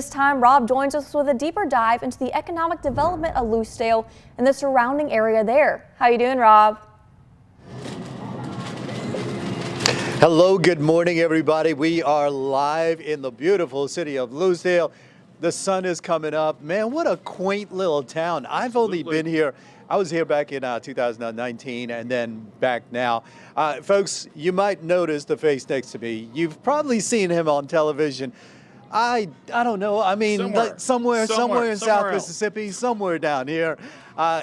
This time, Rob joins us with a deeper dive into the economic development of Lucedale and the surrounding area there. How you doing, Rob? Hello, good morning, everybody. We are live in the beautiful city of Lucedale. The sun is coming up. Man, what a quaint little town. I've only been here. I was here back in 2019 and then back now. Folks, you might notice the face next to me. You've probably seen him on television. I don't know. I mean, somewhere in South Mississippi, somewhere down here.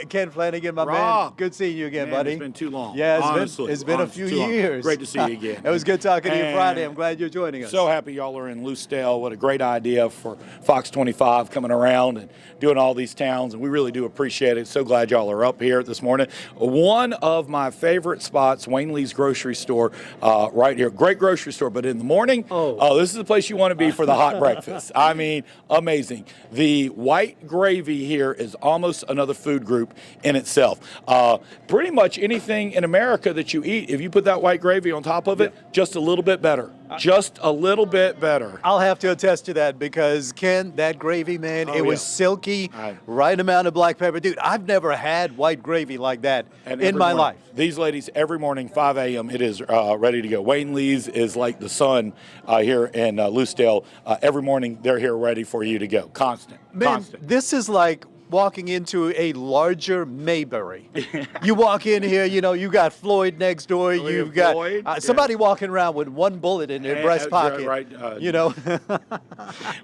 Ken Flanagan, my man. Good seeing you again, buddy. It's been too long. Yeah, it's been a few years. Great to see you again. It was good talking to you Friday. I'm glad you're joining us. So happy y'all are in Lucedale. What a great idea for Fox 25 coming around and doing all these towns, and we really do appreciate it. So glad y'all are up here this morning. One of my favorite spots, Wayne Lee's grocery store, right here. Great grocery store, but in the morning, this is the place you want to be for the hot breakfast. I mean, amazing. The white gravy here is almost another food group in itself. Pretty much anything in America that you eat, if you put that white gravy on top of it, just a little bit better. Just a little bit better. I'll have to attest to that because, Ken, that gravy, man, it was silky, right amount of black pepper. Dude, I've never had white gravy like that in my life. These ladies, every morning, 5 a.m., it is ready to go. Wayne Lee's is like the sun here in Lucedale. Every morning, they're here ready for you to go. Constant. This is like walking into a larger Mayberry. You walk in here, you know, you got Floyd next door. You've got somebody walking around with one bullet in their breast pocket. Right, you know.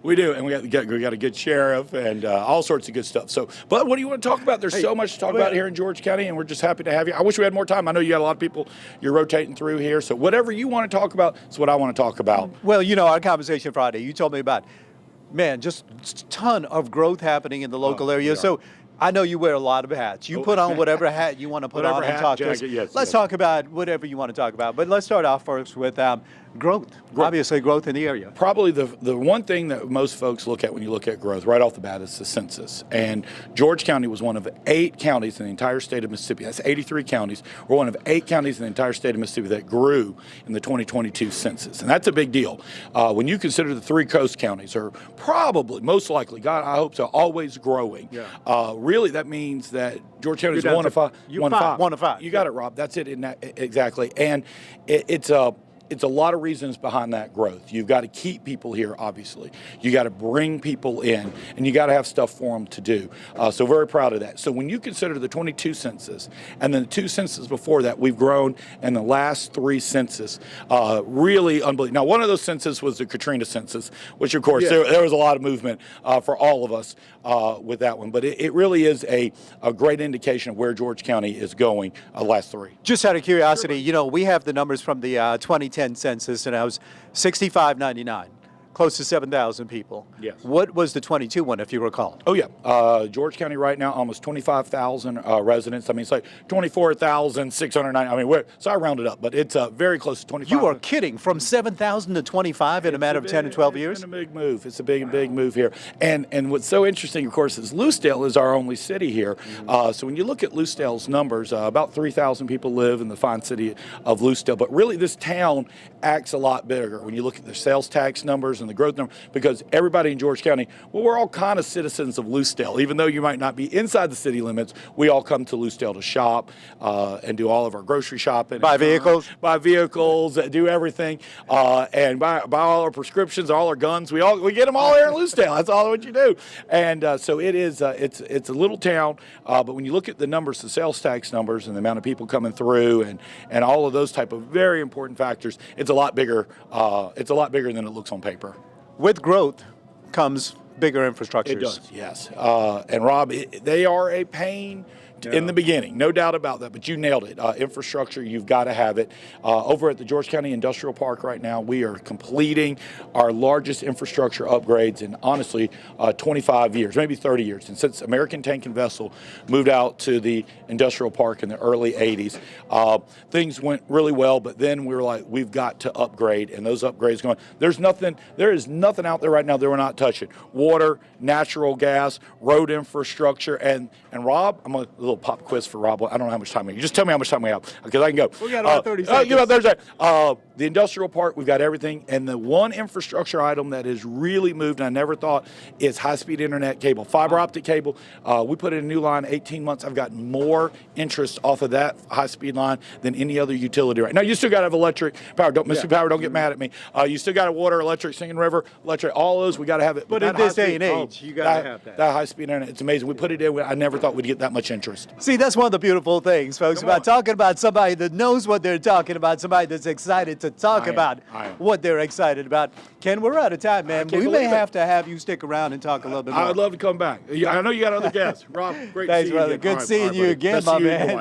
We do, and we got a good sheriff and all sorts of good stuff. So, but what do you want to talk about? There's so much to talk about here in George County, and we're just happy to have you. I wish we had more time. I know you got a lot of people you're rotating through here. So whatever you want to talk about is what I want to talk about. Well, you know, our conversation Friday, you told me about, man, just a ton of growth happening in the local area. So I know you wear a lot of hats. You put on whatever hat you want to put on and talk to us. Let's talk about whatever you want to talk about. But let's start off first with growth. Obviously, growth in the area. Probably the one thing that most folks look at when you look at growth right off the bat is the census. And George County was one of 8 counties in the entire state of Mississippi. That's 83 counties. We're one of 8 counties in the entire state of Mississippi that grew in the 2022 census. And that's a big deal. When you consider the 3 coast counties are probably, most likely, God, I hope so, always growing. Really, that means that George County is one of 5. One of 5. You got it, Rob. That's it. Exactly. And it's a lot of reasons behind that growth. You've got to keep people here, obviously. You got to bring people in, and you got to have stuff for them to do. So very proud of that. So when you consider the 22 census and then the 2 censuses before that, we've grown in the last 3 census. Really unbelievable. Now, one of those censuses was the Katrina census, which, of course, there was a lot of movement for all of us with that one. But it really is a great indication of where George County is going the last 3. Just out of curiosity, you know, we have the numbers from the 2010 census, and I was 6,599, close to 7,000 people. Yes. What was the 22 one, if you recall? Oh, yeah. George County right now, almost 25,000 residents. I mean, it's like 24,609. I mean, so I rounded up, but it's very close to 25. You are kidding. From 7,000 to 25 in a matter of 10 to 12 years? It's been a big move. It's a big move here. And what's so interesting, of course, is Lucedale is our only city here. So when you look at Lucedale's numbers, about 3,000 people live in the fine city of Lucedale. But really, this town acts a lot bigger when you look at the sales tax numbers and the growth number, because everybody in George County, well, we're all kind of citizens of Lucedale. Even though you might not be inside the city limits, we all come to Lucedale to shop and do all of our grocery shopping. Buy vehicles. Buy vehicles, do everything, and buy all our prescriptions, all our guns. We get them all here in Lucedale. That's all what you do. And so it is. It's a little town, but when you look at the numbers, the sales tax numbers, and the amount of people coming through, and all of those type of very important factors, it's a lot bigger. It's a lot bigger than it looks on paper. With growth comes bigger infrastructures. It does, yes. And Rob, they are a pain in the beginning, no doubt about that, but you nailed it. Infrastructure, you've got to have it. Over at the George County Industrial Park right now, we are completing our largest infrastructure upgrades in, honestly, 25 years, maybe 30 years. And since American Tank and Vessel moved out to the industrial park in the early 80s, things went really well, but then we were like, we've got to upgrade, and those upgrades going. There is nothing out there right now that we're not touching. Water, natural gas, road infrastructure, and Rob, I'm a little little pop quiz for Rob. I don't know how much time we have. Just tell me how much time we have, because I can go. We got about 30 seconds. There's that. The industrial park, we've got everything. And the one infrastructure item that has really moved, and I never thought, is high-speed internet cable, fiber optic cable. We put in a new line 18 months. I've gotten more interest off of that high-speed line than any other utility right now. You still got to have electric power. Don't miss power. Don't get mad at me. You still got to water, electric, Singing River, electric, all those. We got to have it. But in this day and age, you got to have that. That high-speed internet, it's amazing. We put it in. I never thought we'd get that much interest. See, that's one of the beautiful things, folks, about talking about somebody that knows what they're talking about, somebody that's excited to talk about what they're excited about. Ken, we're out of time, man. We may have to have you stick around and talk a little bit more. I would love to come back. I know you got other guests. Rob, great to see you brother. again. Good seeing you again, my man.